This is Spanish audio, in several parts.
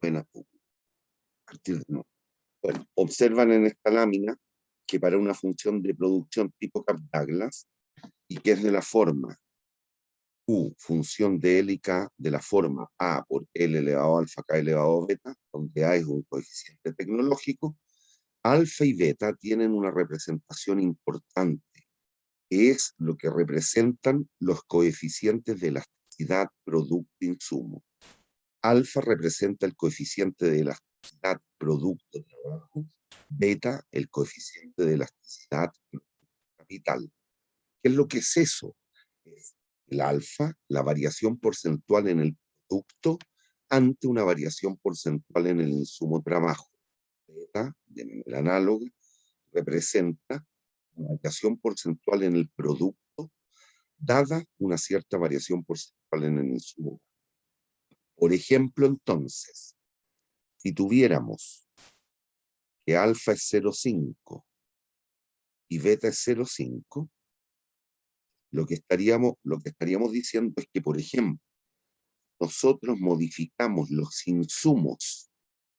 Bueno, partir de nuevo. Bueno, observan en esta lámina que para una función de producción tipo Kapf-Douglas, y que es de la forma Q, función de L y K, de la forma A por L elevado a alfa, K elevado a beta, donde A es un coeficiente tecnológico, alfa y beta tienen una representación importante, que es lo que representan los coeficientes de elasticidad producto-insumo. Alfa representa el coeficiente de elasticidad producto-trabajo, beta el coeficiente de elasticidad capital. ¿Qué es lo que es eso? Es el alfa, la variación porcentual en el producto ante una variación porcentual en el insumo trabajo. Beta, de manera análoga, representa la variación porcentual en el producto dada una cierta variación porcentual en el insumo. Por ejemplo, entonces, si tuviéramos que alfa es 0,5 y beta es 0,5, lo que estaríamos diciendo es que, por ejemplo, nosotros modificamos los insumos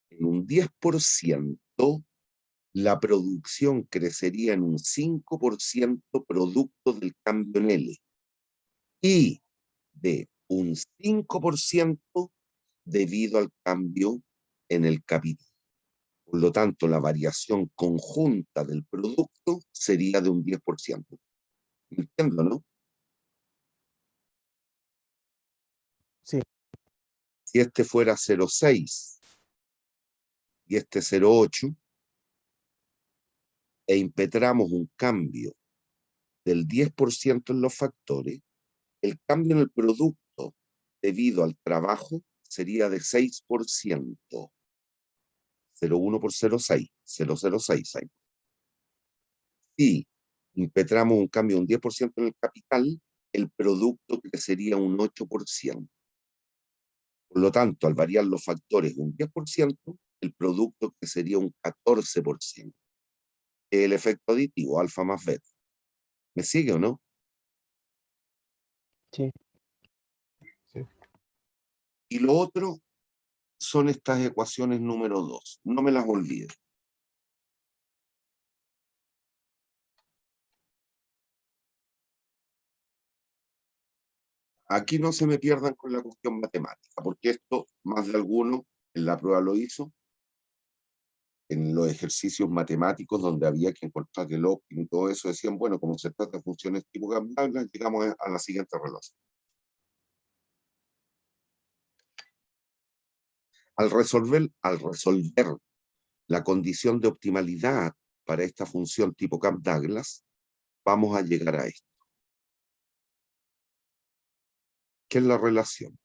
en un 10%, la producción crecería en un 5% producto del cambio en L, y de un 5% debido al cambio en el capital. Por lo tanto, la variación conjunta del producto sería de un 10%. Entiendo, ¿no? Sí. Si este fuera 0,6 y este 0,8, e impetramos un cambio del 10% en los factores, el cambio en el producto debido al trabajo sería de 6%. 0,1 por 0,6, 0,06. Si impetramos un cambio de un 10% en el capital, el producto crecería un 8%. Por lo tanto, al variar los factores un 10%, el producto crecería un 14%. El efecto aditivo, alfa más beta. ¿Me sigue o no? Sí. Y lo otro son estas ecuaciones número 2. No me las olvide. Aquí no se me pierdan con la cuestión matemática, porque esto más de alguno en la prueba lo hizo, en los ejercicios matemáticos donde había que encontrar el óptimo y todo eso, decían, bueno, como se trata de funciones tipo Kapf-Douglas, llegamos a la siguiente relación. Al resolver la condición de optimalidad para esta función tipo Kapf-Douglas, vamos a llegar a esto. ¿Qué es la relación?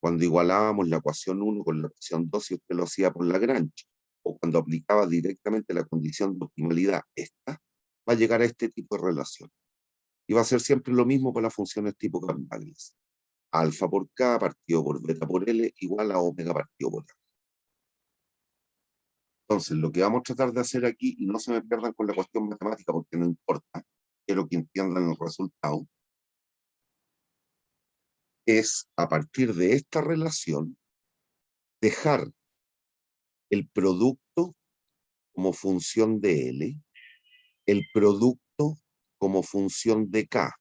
Cuando igualábamos la ecuación 1 con la ecuación 2, si usted lo hacía por Lagrange, o cuando aplicaba directamente la condición de optimalidad, esta va a llegar a este tipo de relación. Y va a ser siempre lo mismo para las funciones tipo Kapf-Douglas. Alfa por K partido por beta por L igual a omega partido por A. Entonces, lo que vamos a tratar de hacer aquí, y no se me pierdan con la cuestión matemática porque no importa, quiero que entiendan el resultado, es a partir de esta relación dejar el producto como función de L, el producto como función de K,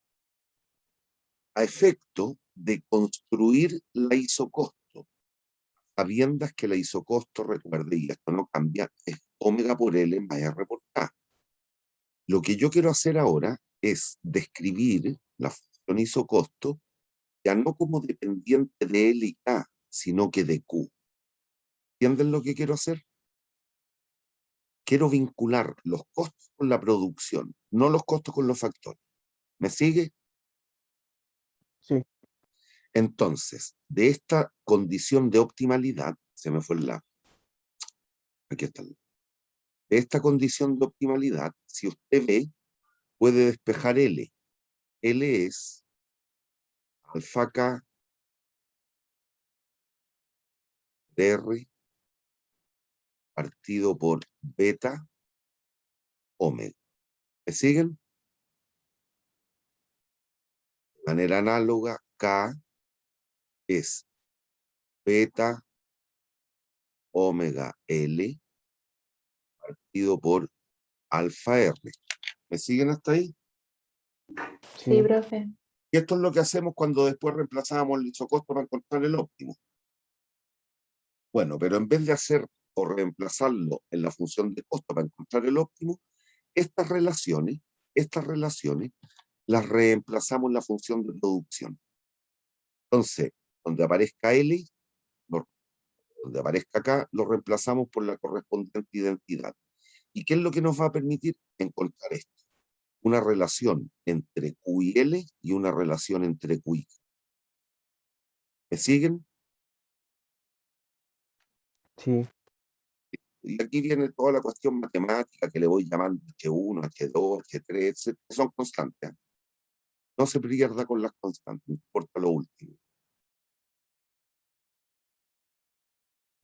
a efecto de construir la isocosto, sabiendas que la isocosto, recuerde, y esto no cambia, es omega por L más R por K. Lo que yo quiero hacer ahora es describir la función isocosto ya no como dependiente de L y K, sino que de Q. ¿Entienden lo que quiero hacer? Quiero vincular los costos con la producción, no los costos con los factores. ¿Me sigue? Sí. Entonces, de esta condición de optimalidad, se me fue el lápiz. Aquí está. De esta condición de optimalidad, si usted ve, puede despejar L. L es alfa K R partido por beta omega. ¿Me siguen? De manera análoga, K es beta omega L partido por alfa R. ¿Me siguen hasta ahí? Sí, Sí. profe. Y esto es lo que hacemos cuando después reemplazamos el isocosto para encontrar el óptimo. Bueno, pero en vez de hacer o reemplazarlo en la función de costo para encontrar el óptimo, estas relaciones las reemplazamos en la función de producción. Entonces, donde aparezca L, donde aparezca acá, lo reemplazamos por la correspondiente identidad. ¿Y qué es lo que nos va a permitir encontrar esto? Una relación entre Q y L y una relación entre Q y K. ¿Me siguen? Sí. Y aquí viene toda la cuestión matemática que le voy llamando H1, H2, H3, etc. Son constantes. No se pierda con las constantes, no importa lo último.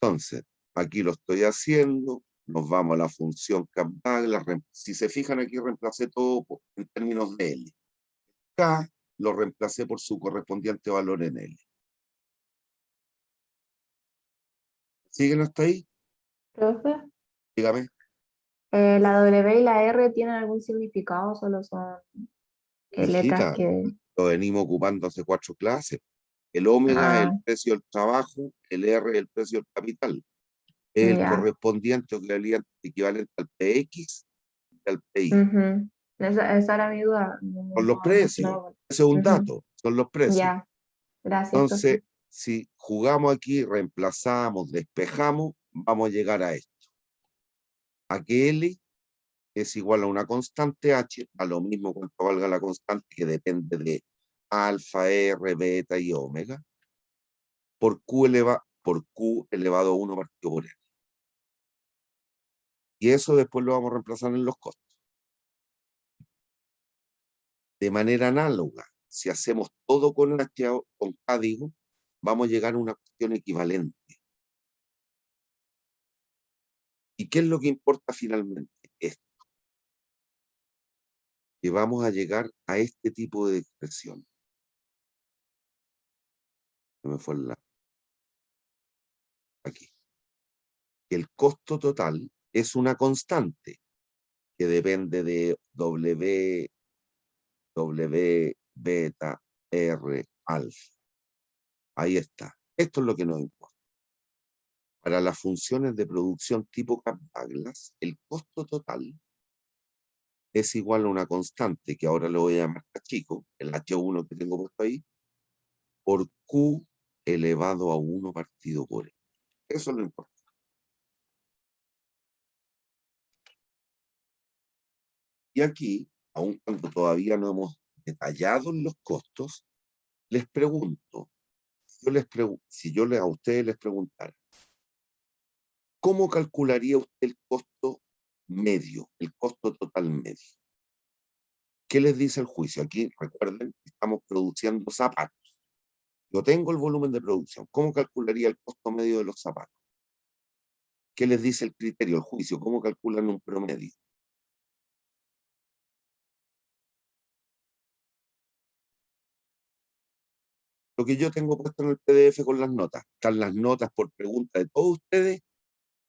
Entonces, aquí lo estoy haciendo, nos vamos a la función Kapdaglas. Si se fijan aquí reemplacé todo en términos de L. K lo reemplacé por su correspondiente valor en L. ¿Siguen hasta ahí? Profe, Dígame. ¿la W y la R tienen algún significado o solo son letras Hijita, que... lo venimos ocupando hace 4 clases. El omega es Ah, el precio del trabajo, el R es el precio del capital. Es el ya. correspondiente o equivalente al PX y al PI. Ujú. Esa era mi duda. Son los precios. Ese es un Ujú. dato, son los precios. Ya, gracias, Entonces, profe. si jugamos aquí, reemplazamos, despejamos, vamos a llegar a esto. A que L es igual a una constante H, a lo mismo cuanto valga la constante que depende de alfa, R, beta y omega, por Q elevado a 1 partido por N. Y eso después lo vamos a reemplazar en los costos. De manera análoga, si hacemos todo con H o con K, digo, vamos a llegar a una cuestión equivalente. ¿Y qué es lo que importa finalmente? Esto. Que vamos a llegar a este tipo de expresión. Se me fue aquí. El costo total es una constante que depende de W, beta, R, alfa. Ahí está. Esto es lo que nos importa. Para las funciones de producción tipo Kapdaglas, el costo total es igual a una constante, que ahora lo voy a llamar chico, el H1 que tengo puesto ahí, por Q elevado a 1 partido por E. Eso es lo importante. Y aquí, aun cuando todavía no hemos detallado los costos, les pregunto, si yo a ustedes les preguntara, ¿cómo calcularía usted el costo medio, el costo total medio? ¿Qué les dice el juicio? Aquí, recuerden, estamos produciendo zapatos. Yo tengo el volumen de producción. ¿Cómo calcularía el costo medio de los zapatos? ¿Qué les dice el criterio, el juicio? ¿Cómo calculan un promedio? Lo que yo tengo puesto en el PDF con las notas. Están las notas por pregunta de todos ustedes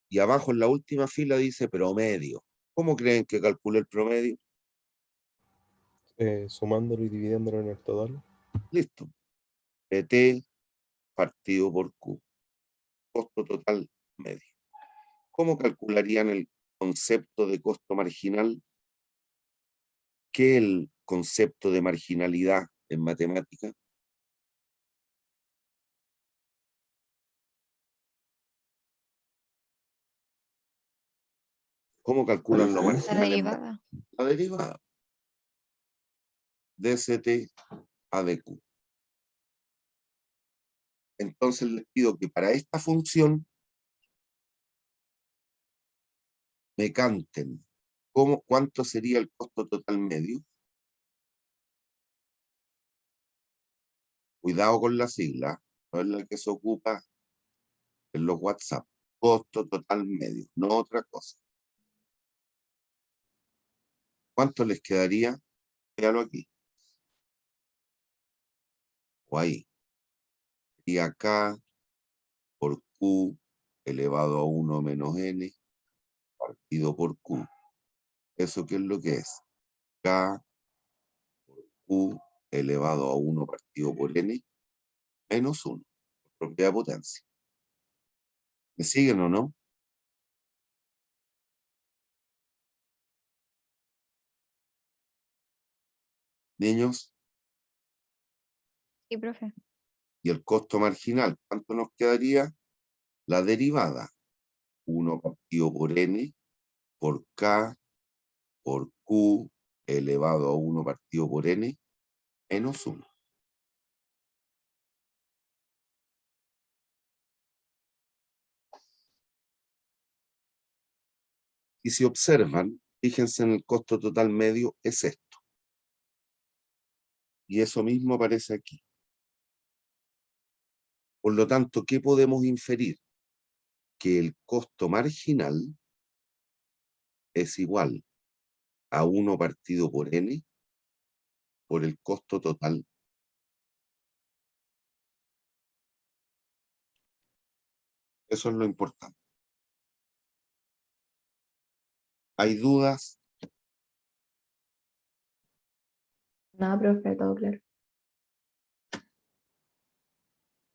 y abajo en la última fila dice promedio. ¿Cómo creen que calcule el promedio? Sumándolo y dividiéndolo en el total. Listo. PT partido por Q. Costo total medio. ¿Cómo calcularían el concepto de costo marginal? ¿Qué es el concepto de marginalidad en matemática? ¿Cómo calculan lo La marginal? derivada. La derivada. DCT a dq. Entonces les pido que para esta función me canten cuánto sería el costo total medio. Cuidado con la sigla, no es la que se ocupa en los WhatsApp. Costo total medio, no otra cosa. ¿Cuánto les quedaría? Véalo aquí. O ahí. Y acá por Q elevado a 1 menos n partido por Q. ¿Eso qué es lo que es? K por Q elevado a 1 partido por n menos 1. Propiedad de potencia. ¿Me siguen o no? Niños, Sí, profe. y el costo marginal, ¿cuánto nos quedaría? La derivada. 1 partido por n por K por Q elevado a 1 partido por n menos 1. Y si observan, fíjense en el costo total medio, es esto. Y eso mismo aparece aquí. Por lo tanto, ¿qué podemos inferir? Que el costo marginal es igual a 1 partido por n por el costo total. Eso es lo importante. ¿Hay dudas? Nada, profe, todo claro.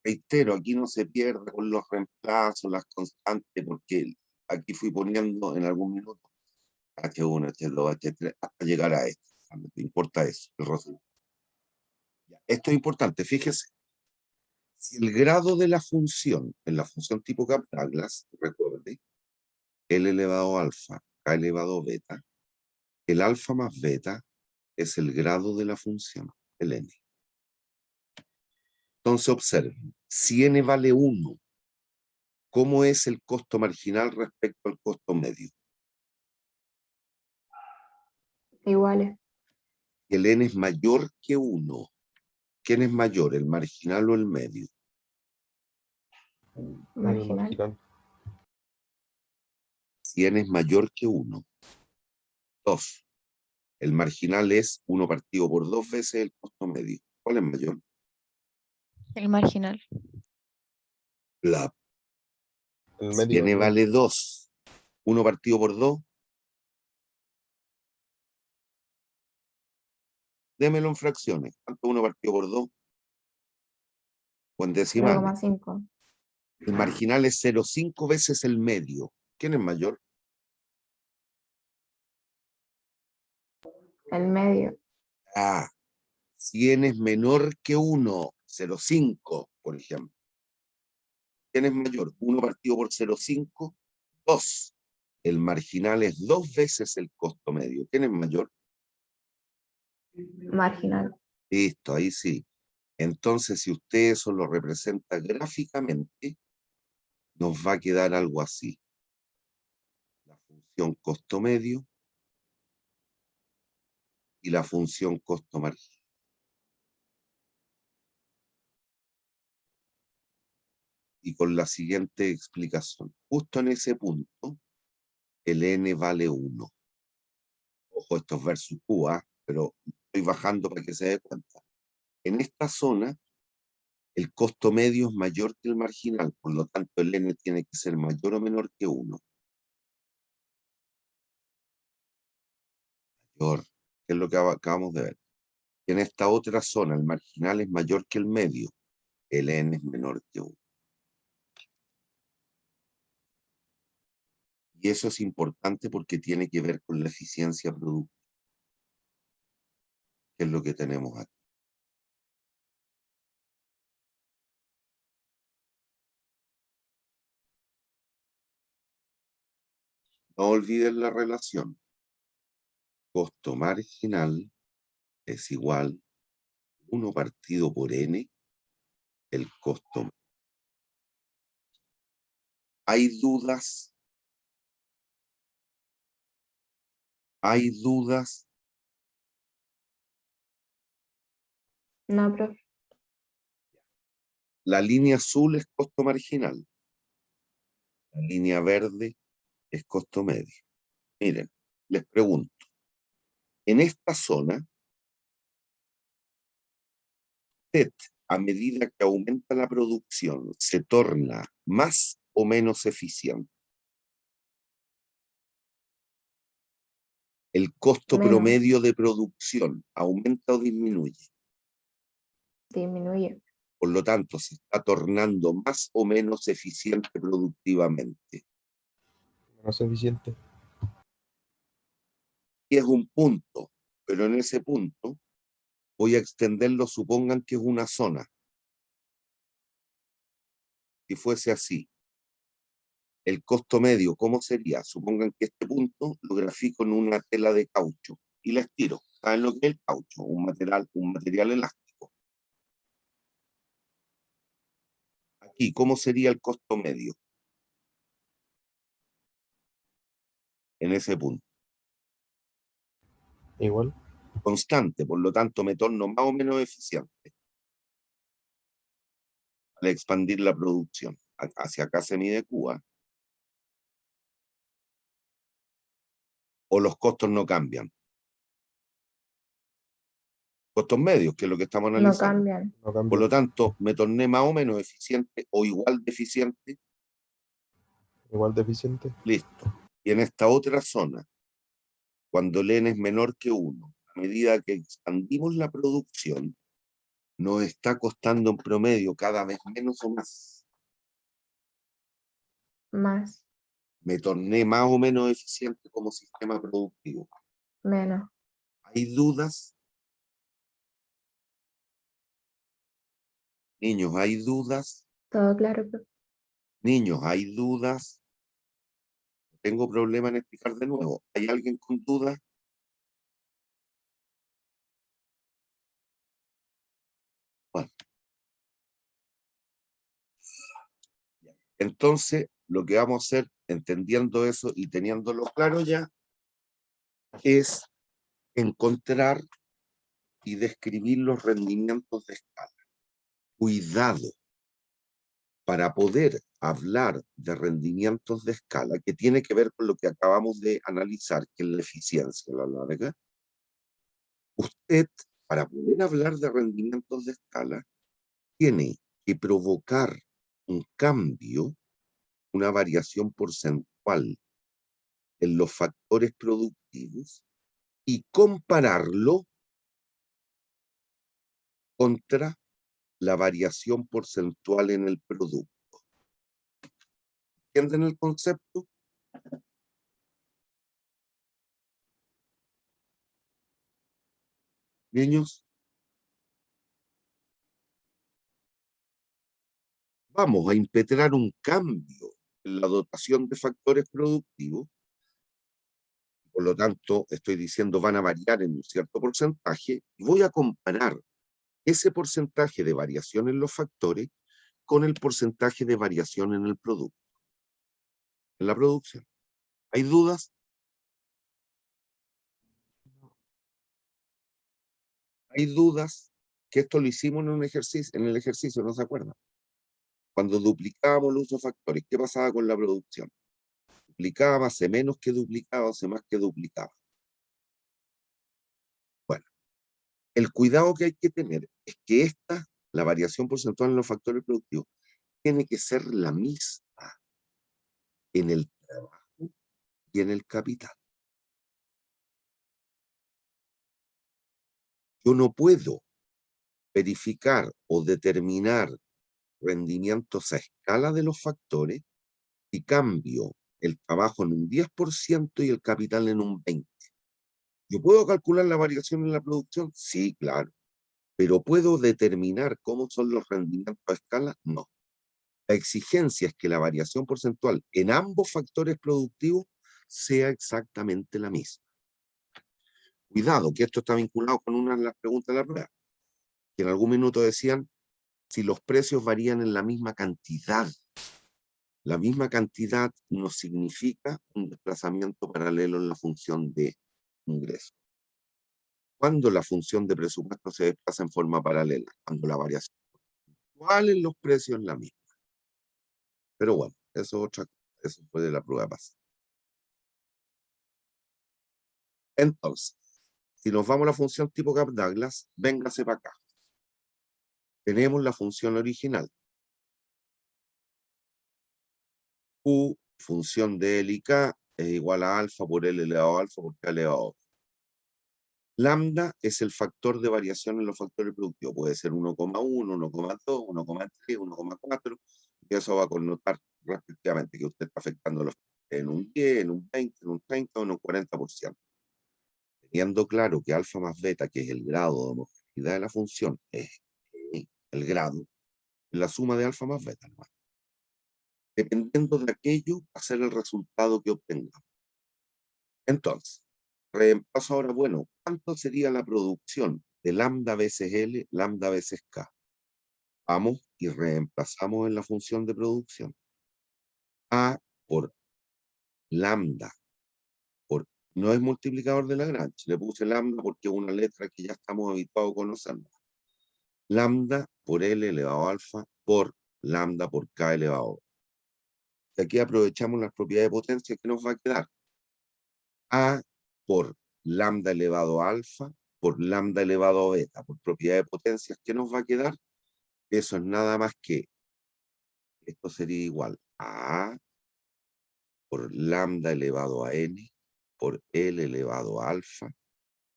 Reitero, aquí no se pierde con los reemplazos, las constantes, porque aquí fui poniendo en algún minuto H1, H2, H3, hasta llegar a esto. No te importa eso, el resultado. Esto es importante, fíjese. Si el grado de la función, en la función tipo Kaplan-Douglas, recuerde, L elevado a alfa, K elevado a beta, el alfa más beta es el grado de la función, el n. Entonces observen, si n vale 1, ¿cómo es el costo marginal respecto al costo medio? Iguales. El n es mayor que 1. ¿Quién es mayor, el marginal o el medio? Marginal. marginal. Si n es mayor que 1. 2. El marginal es 1 partido por 2 veces el costo medio. ¿Cuál es mayor? El marginal. La El Si medio. n vale 2, 1 partido por 2, démelo en fracciones. ¿Cuánto 1 partido por 2? O en decimales. 0,5. El marginal es 0,5 veces el medio. ¿Quién es mayor? El medio. Ah, si n es menor que 1, 0,5, por ejemplo. ¿Quién es mayor? 1 partido por 0,5, 2. El marginal es 2 veces el costo medio. ¿Quién es mayor? Marginal. Listo, ahí sí. Entonces, si usted eso lo representa gráficamente, nos va a quedar algo así. La función costo medio y la función costo marginal. Y con la siguiente explicación. Justo en ese punto, el n vale 1. Ojo, esto es versus Q, pero estoy bajando para que se dé cuenta. En esta zona, el costo medio es mayor que el marginal, por lo tanto el n tiene que ser mayor o menor que 1. Mayor, que es lo que acabamos de ver. En esta otra zona, el marginal es mayor que el medio, el n es menor que 1. Y eso es importante porque tiene que ver con la eficiencia productiva, que es lo que tenemos aquí. No olviden la relación. Costo marginal es igual a 1 partido por n, el costo. ¿Hay dudas? ¿Hay dudas? No, profe. La línea azul es costo marginal. La línea verde es costo medio. Miren, les pregunto. En esta zona, usted, a medida que aumenta la producción, se torna más o menos eficiente. El costo Menos. promedio de producción aumenta o disminuye. Disminuye. Por lo tanto, se está tornando más o menos eficiente productivamente. Menos eficiente. Y es un punto, pero en ese punto voy a extenderlo, supongan que es una zona. Si fuese así, el costo medio, ¿cómo sería? Supongan que este punto lo grafico en una tela de caucho y la estiro. ¿Saben lo que es el caucho? Un material elástico. Aquí, ¿cómo sería el costo medio? En ese punto. Igual. Constante, por lo tanto me torno más o menos eficiente al expandir la producción. Hacia acá se mide Cuba. O los costos no cambian. Costos medios, que es lo que estamos No analizando. cambian. No cambia. Por lo tanto, me torné más o menos eficiente o igual de eficiente. Igual de eficiente. Listo. Y en esta otra zona, cuando el n es menor que 1, a medida que expandimos la producción, nos está costando en promedio cada vez menos o más. Más. Me torné más o menos eficiente como sistema productivo. Menos. ¿Hay dudas? Niños, ¿hay dudas? Todo claro, profe. Niños, ¿hay dudas? Tengo problema en explicar de nuevo. ¿Hay alguien con dudas? Bueno. Entonces, lo que vamos a hacer, entendiendo eso y teniéndolo claro ya, es encontrar y describir los rendimientos de escala. Cuidado, para poder hablar de rendimientos de escala, que tiene que ver con lo que acabamos de analizar, que es la eficiencia a la larga, usted, para poder hablar de rendimientos de escala, tiene que provocar un cambio, una variación porcentual en los factores productivos y compararlo contra la variación porcentual en el producto. ¿Entienden el concepto? Niños, vamos a impetrar un cambio en la dotación de factores productivos. Por lo tanto, estoy diciendo van a variar en un cierto porcentaje. Y voy a comparar ese porcentaje de variación en los factores con el porcentaje de variación en el producto, en la producción. ¿Hay dudas? ¿Hay dudas? Que esto lo hicimos en un ejercicio, en el ejercicio, ¿no se acuerdan? Cuando duplicábamos los usos factores, ¿qué pasaba con la producción? Duplicaba, hace menos que duplicaba, hace más que duplicaba. Bueno, el cuidado que hay que tener es que la variación porcentual en los factores productivos, tiene que ser la misma en el trabajo y en el capital. Yo no puedo verificar o determinar rendimientos a escala de los factores y cambio el trabajo en un 10% y el capital en un 20%. ¿Yo puedo calcular la variación en la producción? Sí, claro. ¿Pero puedo determinar cómo son los rendimientos a escala? No. La exigencia es que la variación porcentual en ambos factores productivos sea exactamente la misma. Cuidado, que esto está vinculado con una de las preguntas de la prueba, que en algún minuto decían si los precios varían en la misma cantidad. La misma cantidad no significa un desplazamiento paralelo en la función de ingreso. ¿Cuándo la función de presupuesto se desplaza en forma paralela? Cuando la variación actual en los precios es la misma. Pero bueno, eso es otra cosa. Eso fue de la prueba pasada. Entonces, si nos vamos a la función tipo Kapf-Douglas, véngase para acá. Tenemos la función original. Q, función de L y K, es igual a alfa por L elevado a alfa por K elevado a B. Lambda es el factor de variación en los factores productivos. Puede ser 1,1, 1,2, 1,3, 1,4. Y eso va a connotar respectivamente que usted está afectando los en un 10, en un 20, en un 30 o en un 40%. Teniendo claro que alfa más beta, que es el grado de homogeneidad de la función, es el grado, la suma de alfa más beta, ¿no? Dependiendo de aquello, va a ser el resultado que obtengamos. Entonces, reemplazo ahora, bueno, ¿cuánto sería la producción de lambda veces L, lambda veces K? Vamos y reemplazamos en la función de producción. A por lambda, no es multiplicador de Lagrange, le puse lambda porque es una letra que ya estamos habituados a conocer. Lambda por L elevado a alfa por lambda por K elevado a B. Y aquí aprovechamos las propiedades de potencia que nos va a quedar. A por lambda elevado a alfa por lambda elevado a beta, por propiedad de potencias, ¿qué nos va a quedar? Eso es nada más que, esto sería igual a A por lambda elevado a n, por L elevado a alfa,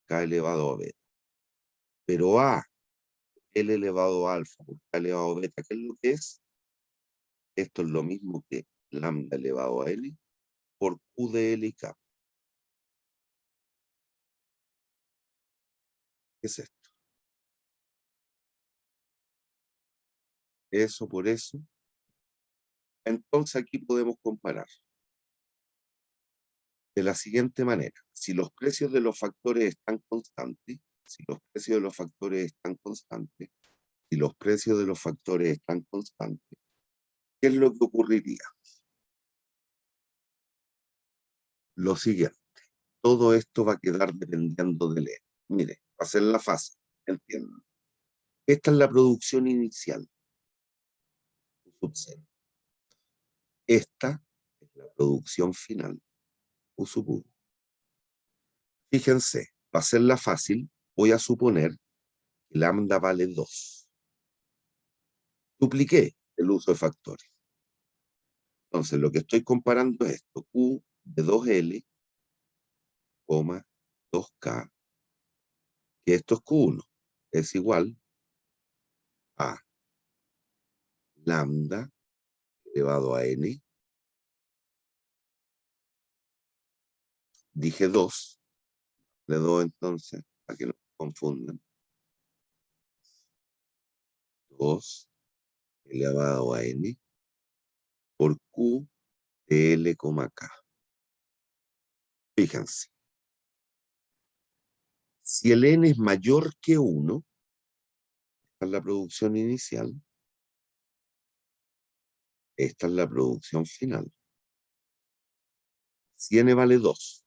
K elevado a beta. Pero A, L elevado a alfa por K elevado a beta, ¿qué es lo que es? Esto es lo mismo que lambda elevado a L por Q de L y K. ¿Qué es esto? Eso por eso. Entonces aquí podemos comparar de la siguiente manera. Si los precios de los factores están constantes, si los precios de los factores están constantes, si los precios de los factores están constantes, ¿qué es lo que ocurriría? Lo siguiente. Todo esto va a quedar dependiendo del N. Mire, va a ser la fase. Entiendan. Esta es la producción inicial. Esta es la producción final. Fíjense, para hacerla fácil, voy a suponer que lambda vale 2. Dupliqué el uso de factores. Entonces, lo que estoy comparando es esto. Q de 2L, 2K, que esto es Q1, es igual a lambda elevado a n. Dije 2, le doy entonces, para que no se confundan. 2 elevado a n por Q de L, K. Fíjense. Si el n es mayor que 1, esta es la producción inicial, esta es la producción final. Si n vale 2,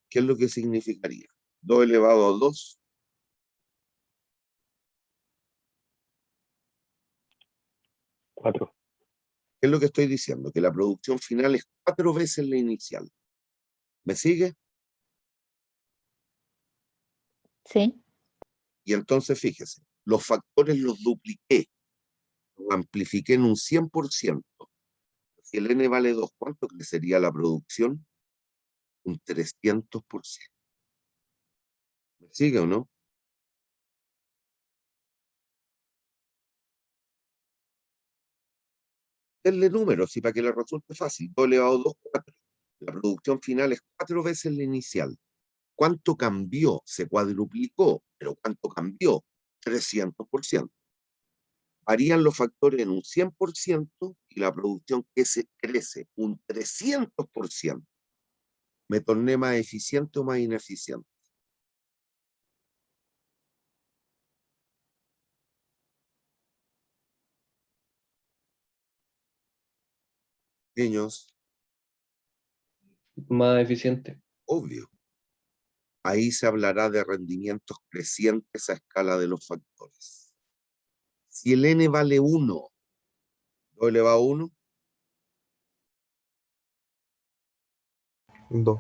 ¿qué es lo que significaría? 2 elevado a 2. 4. ¿Qué es lo que estoy diciendo? Que la producción final es 4 veces la inicial. ¿Me sigue? Sí. Y entonces fíjese, los factores los dupliqué, los amplifiqué en un 100%. Si el n vale 2, ¿cuánto crecería la producción? Un 300%. ¿Me sigue o no? Denle números y para que le resulte fácil. 2 elevado a 2, 4. La producción final es 4 veces la inicial. ¿Cuánto cambió? Se cuadruplicó, pero ¿cuánto cambió? 300%. Varían los factores en un 100% y la producción crece un 300%. ¿Me torné más eficiente o más ineficiente? Niños, Más eficiente. obvio. Ahí se hablará de rendimientos crecientes a escala de los factores. Si el n vale 1, 2 elevado a 1, 2.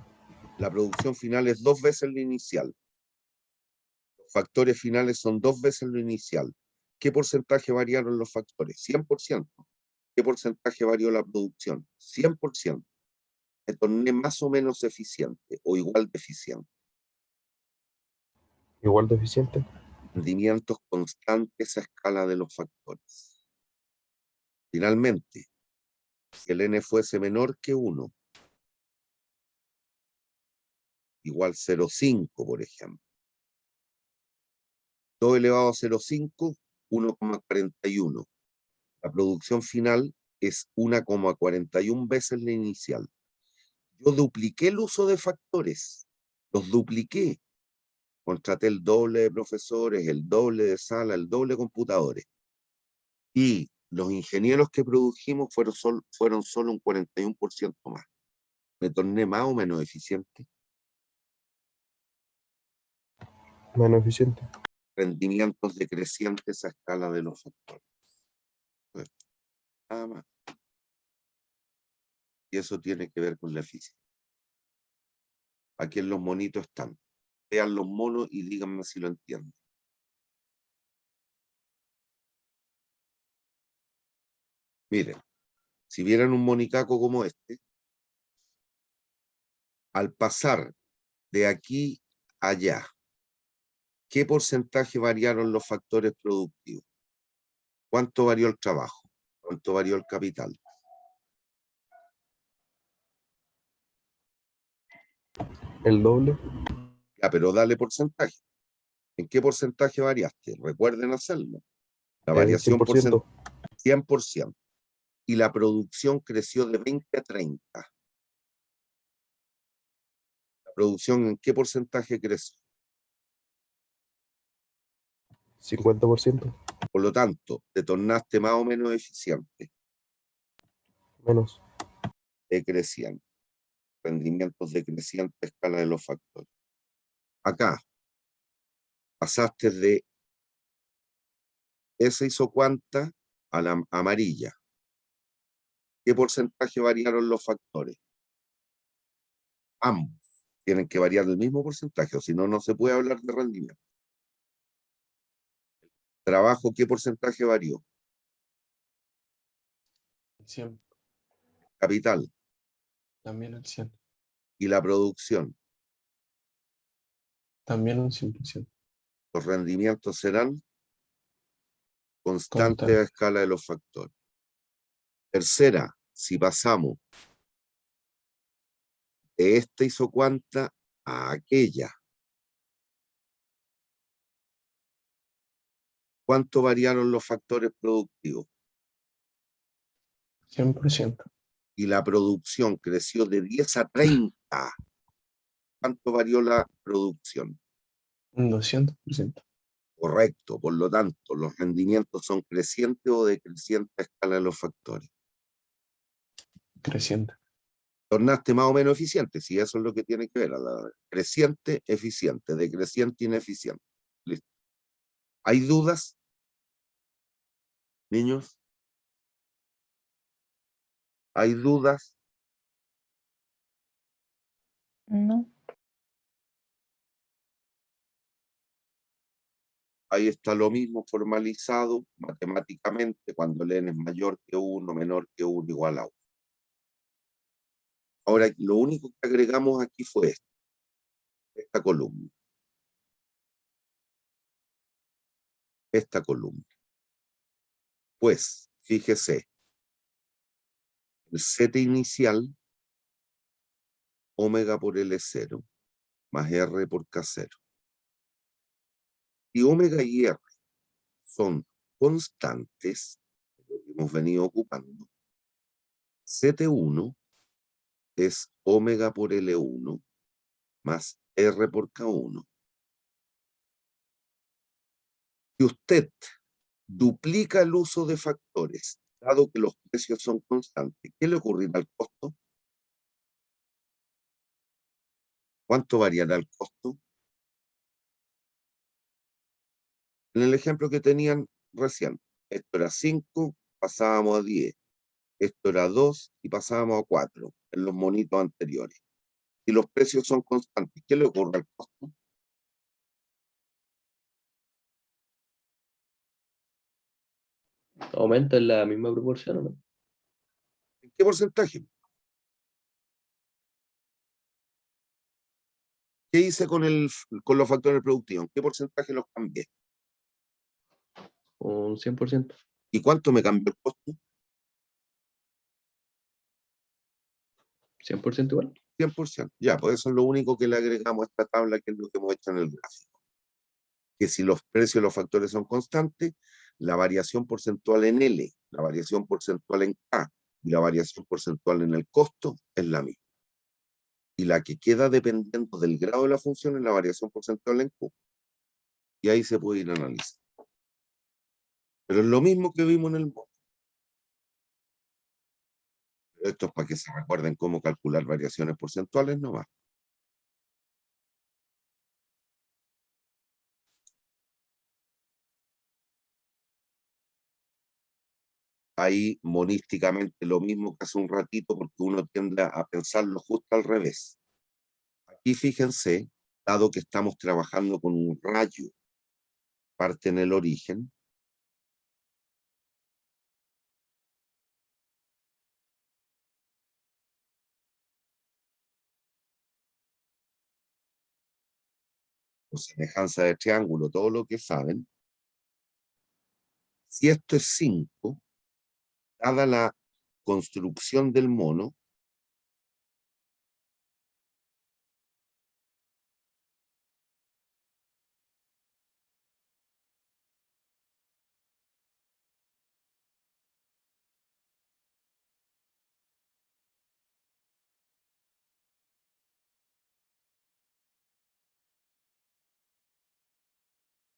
la producción final es 2 veces la inicial. Los factores finales son 2 veces lo inicial. ¿Qué porcentaje variaron los factores? 100%. ¿Qué porcentaje varió la producción? 100%. Me torné más o menos eficiente o igual de eficiente. Igual de eficiente. Rendimientos constantes a escala de los factores. Finalmente, si el n fuese menor que 1, igual 0,5, por ejemplo. 2 elevado a 0,5, 1,41. La producción final es 1,41 veces la inicial. Yo dupliqué el uso de factores, los dupliqué. Contraté el doble de profesores, el doble de sala, el doble de computadores. Y los ingenieros que produjimos fueron solo un 41% más. Me torné más o menos eficiente. Menos eficiente. Rendimientos decrecientes a escala de los factores. Nada más. Y eso tiene que ver con la física. Aquí en los monitos están. Vean los monos y díganme si lo entienden. Miren, si vieran un monicaco como este, al pasar de aquí a allá, ¿qué porcentaje variaron los factores productivos? ¿Cuánto varió el trabajo? ¿Cuánto varió el capital? El doble. Ya, pero dale porcentaje. ¿En qué porcentaje variaste? Recuerden hacerlo. La variación 100%. 100%. Y la producción creció de 20 a 30. ¿La producción en qué porcentaje creció? 50%. Por lo tanto, te tornaste más o menos eficiente, Menos. decreciente. Rendimientos decrecientes a escala de los factores. Acá, pasaste de esa isocuanta a la amarilla. ¿Qué porcentaje variaron los factores? Ambos tienen que variar el mismo porcentaje, o si no, no se puede hablar de rendimiento. Trabajo, ¿qué porcentaje varió? 100, Capital también el 100, y la producción. también un 100%. Los rendimientos serán constantes Constante. a escala de los factores. Tercera, si pasamos de esta isocuanta a aquella, ¿cuánto variaron los factores productivos? 100%, Y la producción creció de 10 a 30. ¿Cuánto varió la producción? un 200%, Correcto, por lo tanto, los rendimientos son crecientes o decrecientes a escala de los factores. creciente, Tornaste más o menos eficiente, si eso es lo que tiene que ver, a la creciente, eficiente, decreciente, ineficiente. Listo. ¿Hay dudas, niños? ¿Hay dudas? No. Ahí está lo mismo formalizado matemáticamente cuando el n es mayor que 1, menor que 1, igual a 1. Ahora, lo único que agregamos aquí fue esta columna. Esta columna. Pues, fíjese, el Z inicial, omega por L0, más R por K0. Y omega y R son constantes, lo que hemos venido ocupando. ZT1 es omega por L1 más R por K1. Si usted duplica el uso de factores, dado que los precios son constantes, ¿qué le ocurrirá al costo? ¿Cuánto variará el costo? En el ejemplo que tenían recién, esto era 5, pasábamos a 10. Esto era 2 y pasábamos a 4 en los monitos anteriores. Si los precios son constantes, ¿qué le ocurre al costo? Aumenta en la misma proporción, ¿o no? qué porcentaje? ¿Qué hice con los factores productivos? ¿En qué porcentaje los cambié? Un 100%. ¿Y cuánto me cambió el costo? 100% igual. 100%. Ya, pues eso es lo único que le agregamos a esta tabla, que es lo que hemos hecho en el gráfico. Que si los precios de los factores son constantes, la variación porcentual en L, la variación porcentual en K y la variación porcentual en el costo es la misma. Y la que queda dependiendo del grado de la función es la variación porcentual en Q. Y ahí se puede ir a analizar. Pero es lo mismo que vimos en el módulo. Esto es para que se recuerden cómo calcular variaciones porcentuales nomás. Ahí monísticamente lo mismo que hace un ratito, porque uno tiende a pensarlo justo al revés. Aquí fíjense, dado que estamos trabajando con un rayo, parte en el origen, o semejanza de triángulo, todo lo que saben. Si esto es 5, dada la construcción del mono,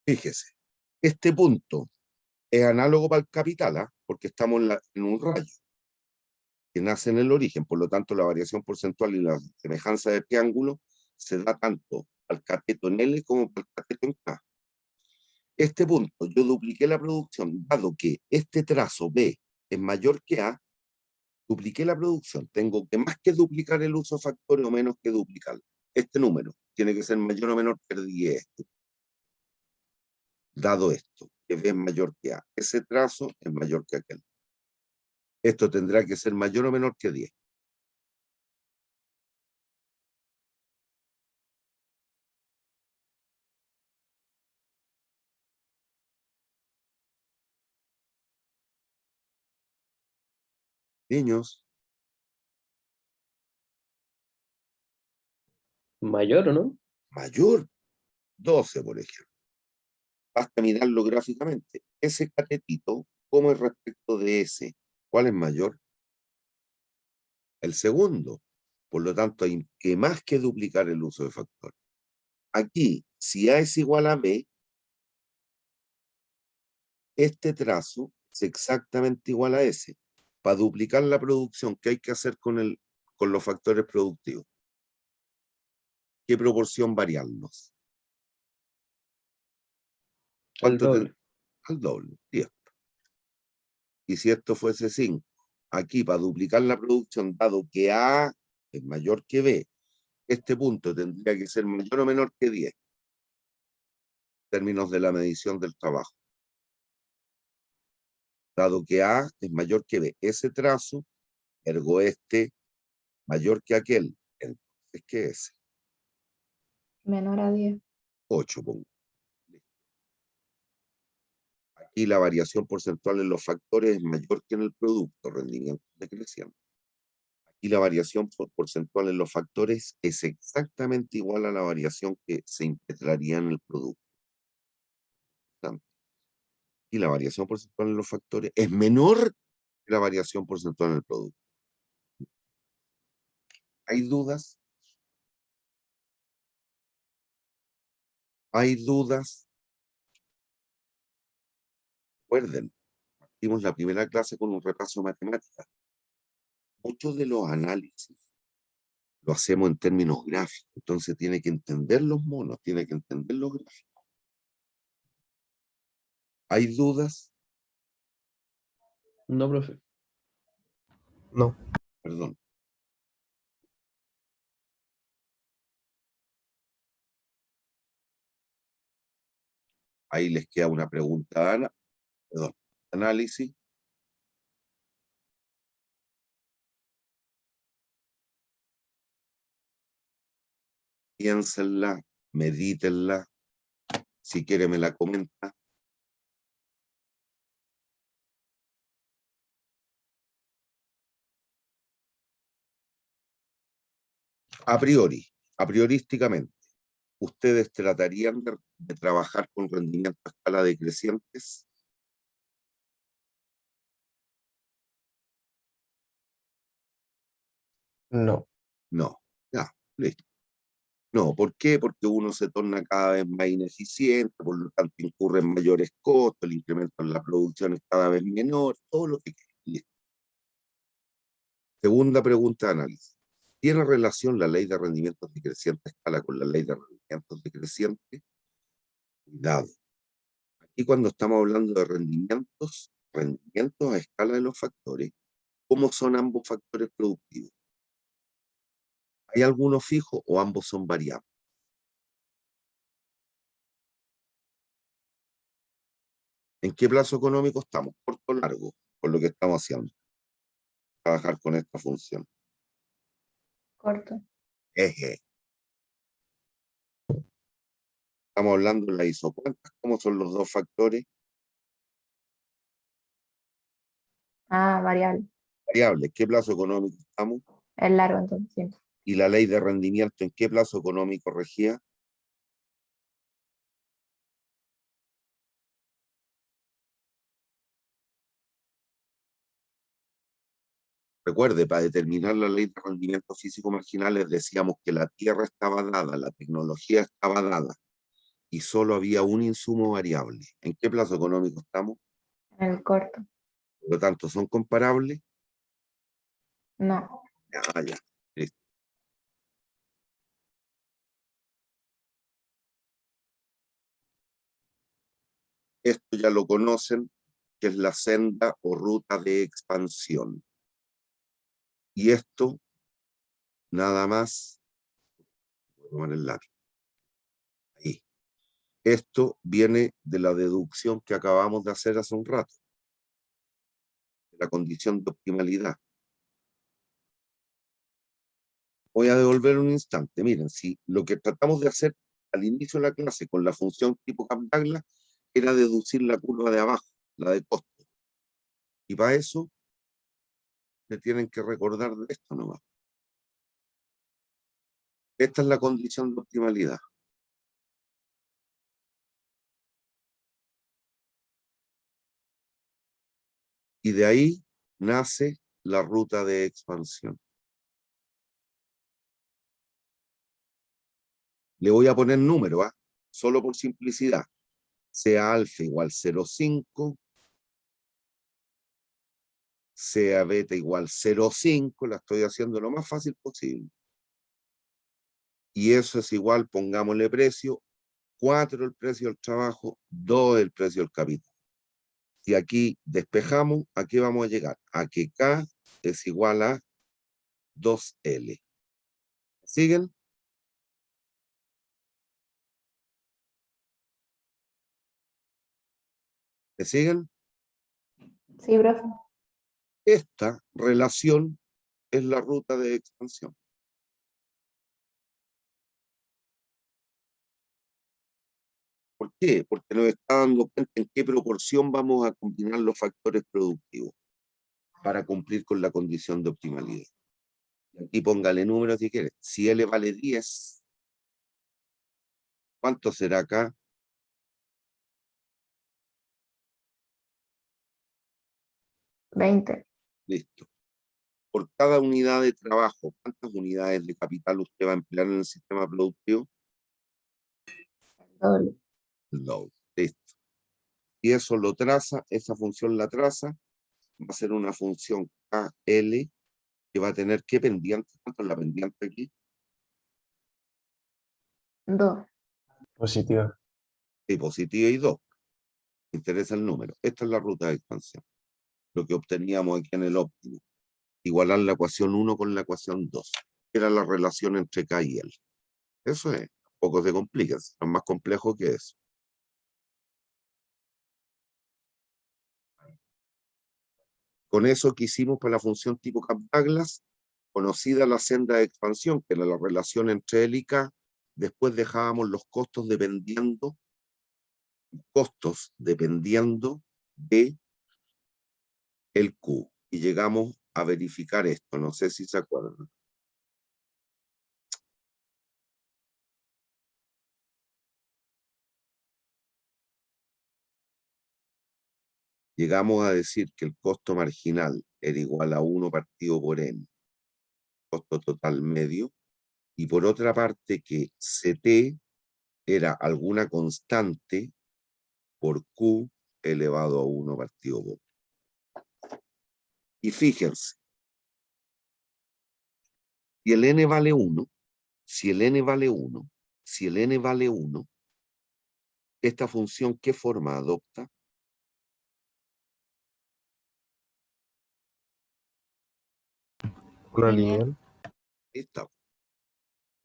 fíjese, este punto es análogo para el capital, ¿ah? Porque estamos en un rayo que nace en el origen, por lo tanto la variación porcentual y la semejanza de triángulo se da tanto al cateto en L como al cateto en K. Este punto, yo dupliqué la producción, dado que este trazo B es mayor que A, dupliqué la producción. Tengo que más que duplicar el uso de factores o menos que duplicarlo. Este número tiene que ser mayor o menor que 10. Dado esto, que B es mayor que A, ese trazo es mayor que aquel. Esto tendrá que ser mayor o menor que 10. Niños, ¿Mayor o no? mayor, 12, por ejemplo. Basta mirarlo gráficamente. Ese catetito, ¿cómo es respecto de ese? ¿Cuál es mayor? El segundo. Por lo tanto, hay que más que duplicar el uso de factor. Aquí, si A es igual a B, este trazo es exactamente igual a ese. Para duplicar la producción, ¿qué hay que hacer con los factores productivos? ¿Qué proporción variarlos? Al ¿Cuánto doble. al doble? 10. Y si esto fuese 5, aquí para duplicar la producción, dado que A es mayor que B, este punto tendría que ser mayor o menor que 10, en términos de la medición del trabajo. Dado que A es mayor que B, ese trazo, ergo este, mayor que aquel, entonces, ¿qué es? Menor a 10. 8, pongo. Aquí la variación porcentual en los factores es mayor que en el producto, rendimiento decreciente. Aquí la variación porcentual en los factores es exactamente igual a la variación que se integraría en el producto. Y la variación porcentual en los factores es menor que la variación porcentual en el producto. ¿Hay dudas? ¿Hay dudas? Recuerden, partimos la primera clase con un repaso de matemáticas. Muchos de los análisis lo hacemos en términos gráficos, entonces tiene que entender los monos, tiene que entender los gráficos. ¿Hay dudas? No, profe. No. Perdón. Ahí les queda una pregunta, Ana. Perdón. Análisis. Piénsenla, medítenla. Si quiere me la comenta. Priorísticamente, ¿ustedes tratarían de trabajar con rendimiento a escala decrecientes? No. No, ya, listo. No, ¿por qué? Porque uno se torna cada vez más ineficiente, por lo tanto incurre en mayores costos, el incremento en la producción es cada vez menor, todo lo que quiera. Listo. Segunda pregunta de análisis. ¿Tiene relación la ley de rendimientos decrecientes a escala con la ley de rendimientos decrecientes? Cuidado. Aquí cuando estamos hablando de rendimientos a escala de los factores, ¿cómo son ambos factores productivos? ¿Hay alguno fijo o ambos son variables? ¿En qué plazo económico estamos? ¿Corto o largo? Con lo que estamos haciendo. Trabajar con esta función. Corto. Eje. Estamos hablando de la isocuentas. ¿Cómo son los dos factores? Ah, variable. Variables. ¿Qué plazo económico estamos? Es largo entonces, siempre. ¿Y la ley de rendimiento en qué plazo económico regía? Recuerde, para determinar la ley de rendimiento físico marginales decíamos que la tierra estaba dada, la tecnología estaba dada y solo había un insumo variable. ¿En qué plazo económico estamos? En el corto. Por lo tanto, ¿son comparables? No. Ya. Listo. Esto ya lo conocen, que es la senda o ruta de expansión. Y esto, nada más, voy a tomar el lápiz. Ahí. Esto viene de la deducción que acabamos de hacer hace un rato, de la condición de optimalidad. Voy a devolver un instante. Miren, si lo que tratamos de hacer al inicio de la clase con la función tipo Campagna era deducir la curva de abajo, la de costo. Y para eso me tienen que recordar de esto nomás. Esta es la condición de optimalidad. Y de ahí nace la ruta de expansión. Le voy a poner número, ¿ah? Solo por simplicidad. Sea alfa igual 0,5, sea beta igual 0,5, la estoy haciendo lo más fácil posible. Y eso es igual, pongámosle precio, 4 el precio del trabajo, 2 el precio del capital. Si aquí despejamos, ¿a qué vamos a llegar? A que K es igual a 2L. ¿Siguen? ¿Me siguen? Sí, profe. Esta relación es la ruta de expansión. ¿Por qué? Porque nos está dando cuenta en qué proporción vamos a combinar los factores productivos para cumplir con la condición de optimalidad. Y aquí póngale números si quiere. Si L vale 10, ¿cuánto será acá? 20. Listo. Por cada unidad de trabajo, ¿cuántas unidades de capital usted va a emplear en el sistema productivo? Doble. No. Listo. Y eso lo traza, esa función la traza, va a ser una función KL que va a tener ¿qué pendiente? ¿Cuánto es la pendiente aquí? 2. Positiva. Sí, positiva y 2. Me interesa el número. Esta es la ruta de expansión. Lo que obteníamos aquí en el óptimo. Igualar la ecuación 1 con la ecuación 2. Era la relación entre K y L. Eso es. Poco se complica. Es más complejo que eso. Con eso que hicimos para la función tipo Campagna, conocida la senda de expansión, que era la relación entre L y K, después dejábamos los costos dependiendo de el Q. Y llegamos a verificar esto, no sé si se acuerdan. Llegamos a decir que el costo marginal era igual a 1 partido por n, costo total medio, y por otra parte que CT era alguna constante por Q elevado a 1 partido por. Y fíjense, si el n vale 1, si el n vale 1, si el n vale 1, esta función, ¿qué forma adopta? Una Lineal. lineal. Esta.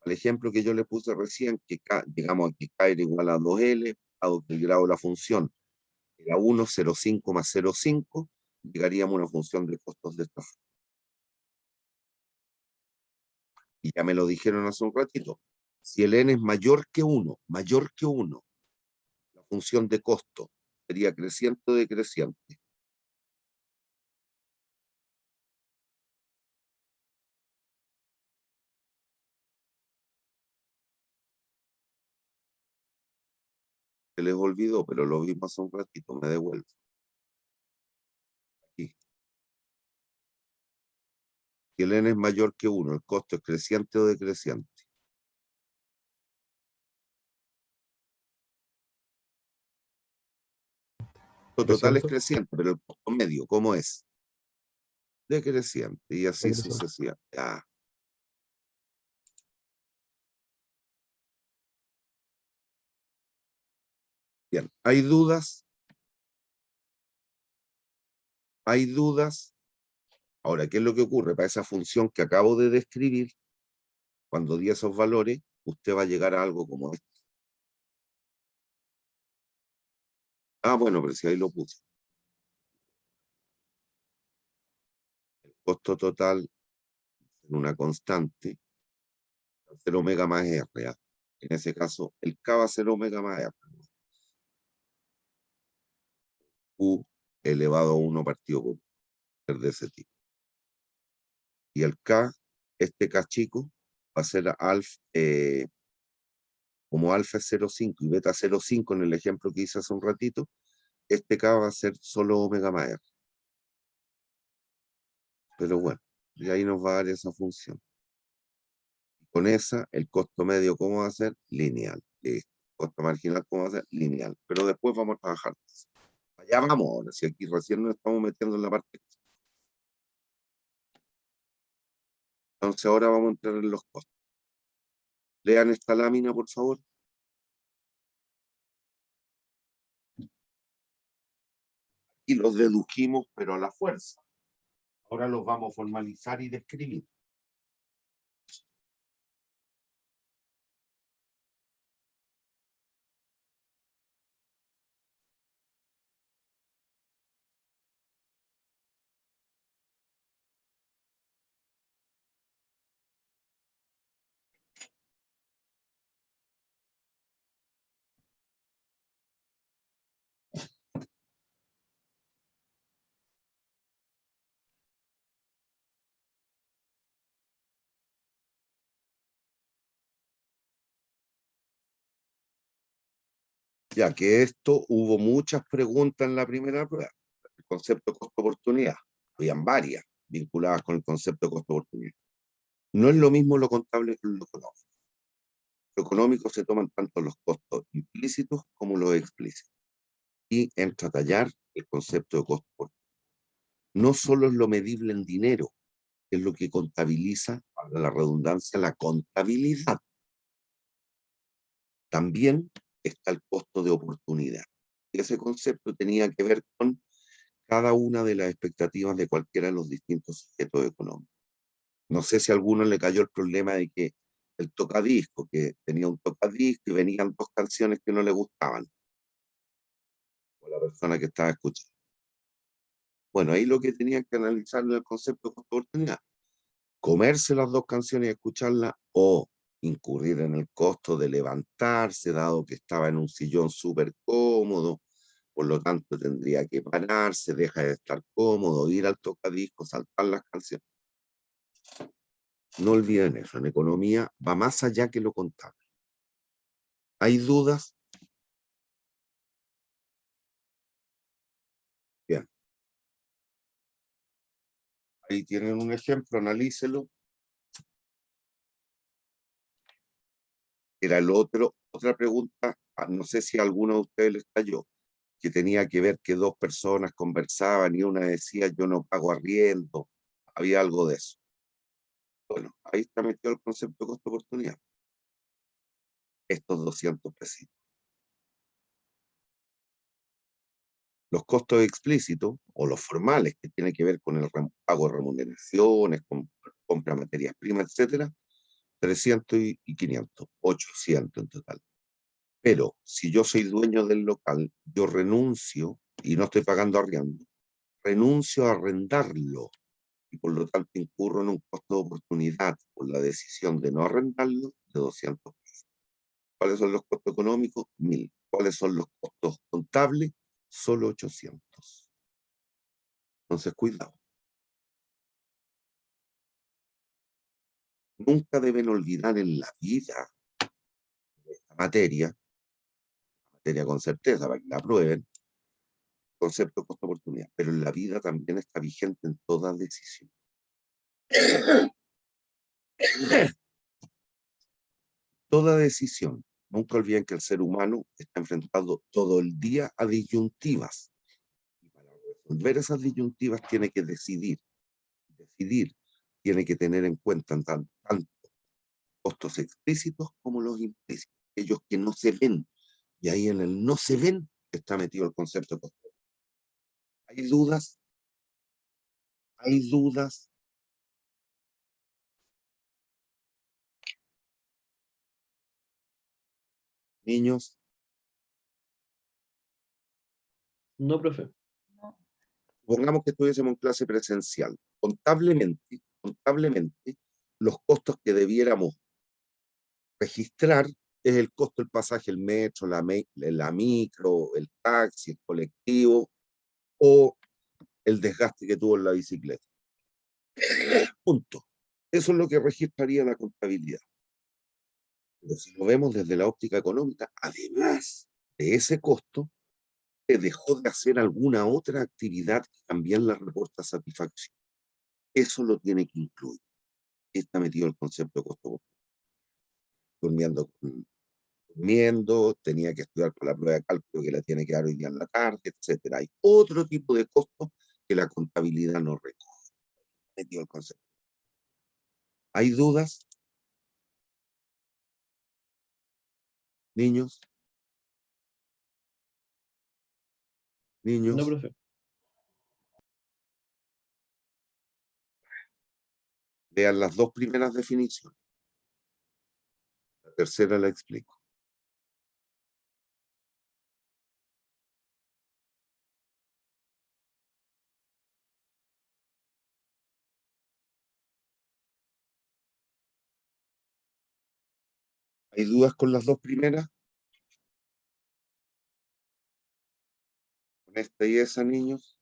El ejemplo que yo le puse recién, que digamos que K era igual a 2L, dado que el grado de la función era 1, 0,5 más 0,5, llegaríamos a una función de costos de esta forma. Y ya me lo dijeron hace un ratito. Si el n es mayor que 1, la función de costo sería creciente o decreciente. Se les olvidó, pero lo vimos hace un ratito, me devuelvo. Aquí. Si el n es mayor que 1, ¿el costo es creciente o decreciente? El costo total es Creciente. creciente, pero el costo medio, ¿cómo es? Decreciente, y así Decreciente. sucesivamente. Ya. Bien, ¿hay dudas? ¿Hay dudas? Ahora, ¿qué es lo que ocurre? Para esa función que acabo de describir, cuando di esos valores, usted va a llegar a algo como esto. Ah, bueno, pero si ahí lo puse. El costo total en una constante, 0 omega más R. ¿Ah? En ese caso, el K va a ser omega más R. Q elevado a 1 partido por ser de ese tipo. Y el K, este K chico, va a ser alfa, como alfa es 0,5 y beta 0,5 en el ejemplo que hice hace un ratito, este K va a ser solo omega más R. Pero bueno, y ahí nos va a dar esa función. Con esa, el costo medio, ¿cómo va a ser? Lineal. Listo. Costo marginal, ¿cómo va a ser? Lineal. Pero después vamos a trabajar. Allá vamos ahora, si aquí recién nos estamos metiendo en la parte. Entonces ahora vamos a entrar en los costos. Lean esta lámina, por favor. Y los dedujimos, pero a la fuerza. Ahora los vamos a formalizar y describir. Ya que esto hubo muchas preguntas en la primera prueba. El concepto de costo-oportunidad. Habían varias vinculadas con el concepto de costo-oportunidad. No es lo mismo lo contable que lo económico. Lo económico se toman tanto los costos implícitos como los explícitos. Y entra a tallar el concepto de costo-oportunidad. No solo es lo medible en dinero, es lo que contabiliza, para la redundancia, la contabilidad. También está el costo de oportunidad. Y ese concepto tenía que ver con cada una de las expectativas de cualquiera de los distintos sujetos económicos. No sé si a alguno le cayó el problema de que el tocadisco, que tenía un tocadisco y venían dos canciones que no le gustaban, o la persona que estaba escuchando. Bueno, ahí lo que tenían que analizar en el concepto de costo de oportunidad, comerse las dos canciones y escucharlas, o incurrir en el costo de levantarse, dado que estaba en un sillón súper cómodo, por lo tanto tendría que pararse, deja de estar cómodo, ir al tocadiscos, saltar las canciones. No olviden eso, en economía va más allá que lo contable. ¿Hay dudas? Bien. Ahí tienen un ejemplo, analícelo. Era otra pregunta, no sé si a alguno de ustedes les cayó, que tenía que ver que dos personas conversaban y una decía yo no pago arriendo, había algo de eso. Bueno, ahí está metido el concepto de costo-oportunidad. Estos 200 pesitos. Los costos explícitos o los formales que tienen que ver con el pago de remuneraciones, con compra de materias primas, etcétera, 300 y 500, 800 en total. Pero si yo soy dueño del local, yo renuncio y no estoy pagando arriendo, renuncio a arrendarlo y por lo tanto incurro en un costo de oportunidad por la decisión de no arrendarlo de 200 pesos. ¿Cuáles son los costos económicos? 1000. ¿Cuáles son los costos contables? Solo 800. Entonces, cuidado. Nunca deben olvidar en la vida esta materia con certeza para que la aprueben, concepto de costo-oportunidad, pero en la vida también está vigente en toda decisión. Toda decisión. Nunca olviden que el ser humano está enfrentado todo el día a disyuntivas. Y para resolver esas disyuntivas tiene que decidir. Decidir tiene que tener en cuenta tanto costos explícitos como los implícitos. Aquellos que no se ven. Y ahí en el no se ven está metido el concepto de costo. ¿Hay dudas? ¿Hay dudas? Niños, No, profe. supongamos que estuviésemos en clase presencial. Contablemente, los costos que debiéramos registrar es el costo del pasaje, el metro, la micro, el taxi, el colectivo o el desgaste que tuvo en la bicicleta. Punto. Eso es lo que registraría la contabilidad. Pero si lo vemos desde la óptica económica, además de ese costo, se dejó de hacer alguna otra actividad que también la reporta satisfacción. Eso lo tiene que incluir. Está metido el concepto de costo. Durmiendo, tenía que estudiar para la prueba de cálculo que la tiene que dar hoy día en la tarde, etcétera. Hay otro tipo de costos que la contabilidad no recoge. Metido el concepto. ¿Hay dudas? Niños. Niños. No, profe. Vean las dos primeras definiciones. La tercera la explico. ¿Hay dudas con las dos primeras? ¿Con esta y esa, niños?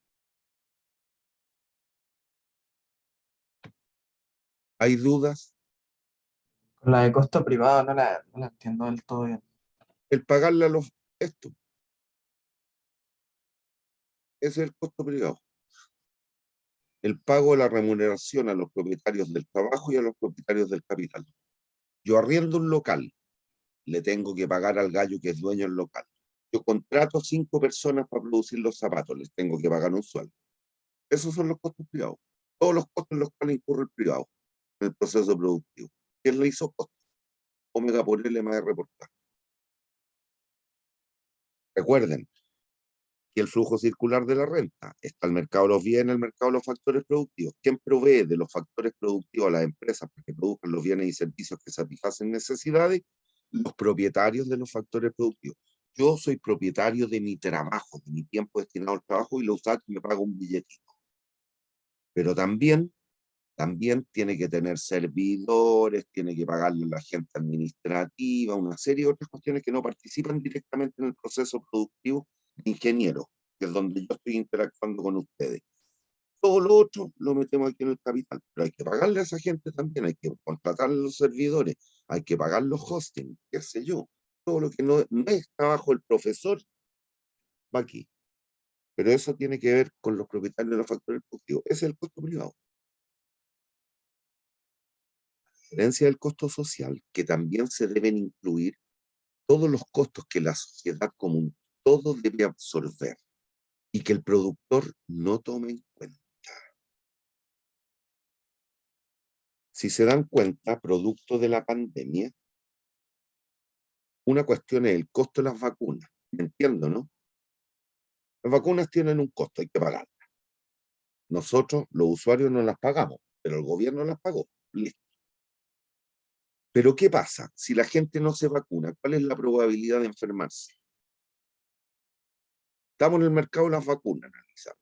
¿Hay dudas? Con la de costo privado no la entiendo del todo bien. El pagarle a esto. Ese es el costo privado. El pago de la remuneración a los propietarios del trabajo y a los propietarios del capital. Yo arriendo un local, le tengo que pagar al gallo que es dueño del local. Yo contrato 5 personas para producir los zapatos, les tengo que pagar un sueldo. Esos son los costos privados. Todos los costos en los cuales incurre el privado en el proceso productivo. ¿Quién le hizo costos? Omega por L más reportaje. Recuerden que el flujo circular de la renta está el mercado de los bienes, el mercado de los factores productivos. ¿Quién provee de los factores productivos a las empresas para que produzcan los bienes y servicios que satisfacen necesidades? Los propietarios de los factores productivos. Yo soy propietario de mi trabajo, de mi tiempo destinado al trabajo y lo uso y me pago un billetito. Pero también también tiene que tener servidores, tiene que pagarle a la gente administrativa, una serie de otras cuestiones que no participan directamente en el proceso productivo de ingeniero, que es donde yo estoy interactuando con ustedes. Todo lo otro lo metemos aquí en el capital, pero hay que pagarle a esa gente también, hay que contratar a los servidores, hay que pagar los hosting, qué sé yo. Todo lo que no está bajo el profesor va aquí. Pero eso tiene que ver con los propietarios de los factores productivos. Ese es el costo privado. A diferencia del costo social, que también se deben incluir todos los costos que la sociedad común todo debe absorber y que el productor no tome en cuenta. Si se dan cuenta, producto de la pandemia, una cuestión es el costo de las vacunas. ¿Me entiendo, no? Las vacunas tienen un costo, hay que pagarlas. Nosotros, los usuarios, no las pagamos, pero el gobierno las pagó. Listo. Pero ¿qué pasa? Si la gente no se vacuna, ¿cuál es la probabilidad de enfermarse? Estamos en el mercado de las vacunas, analizamos.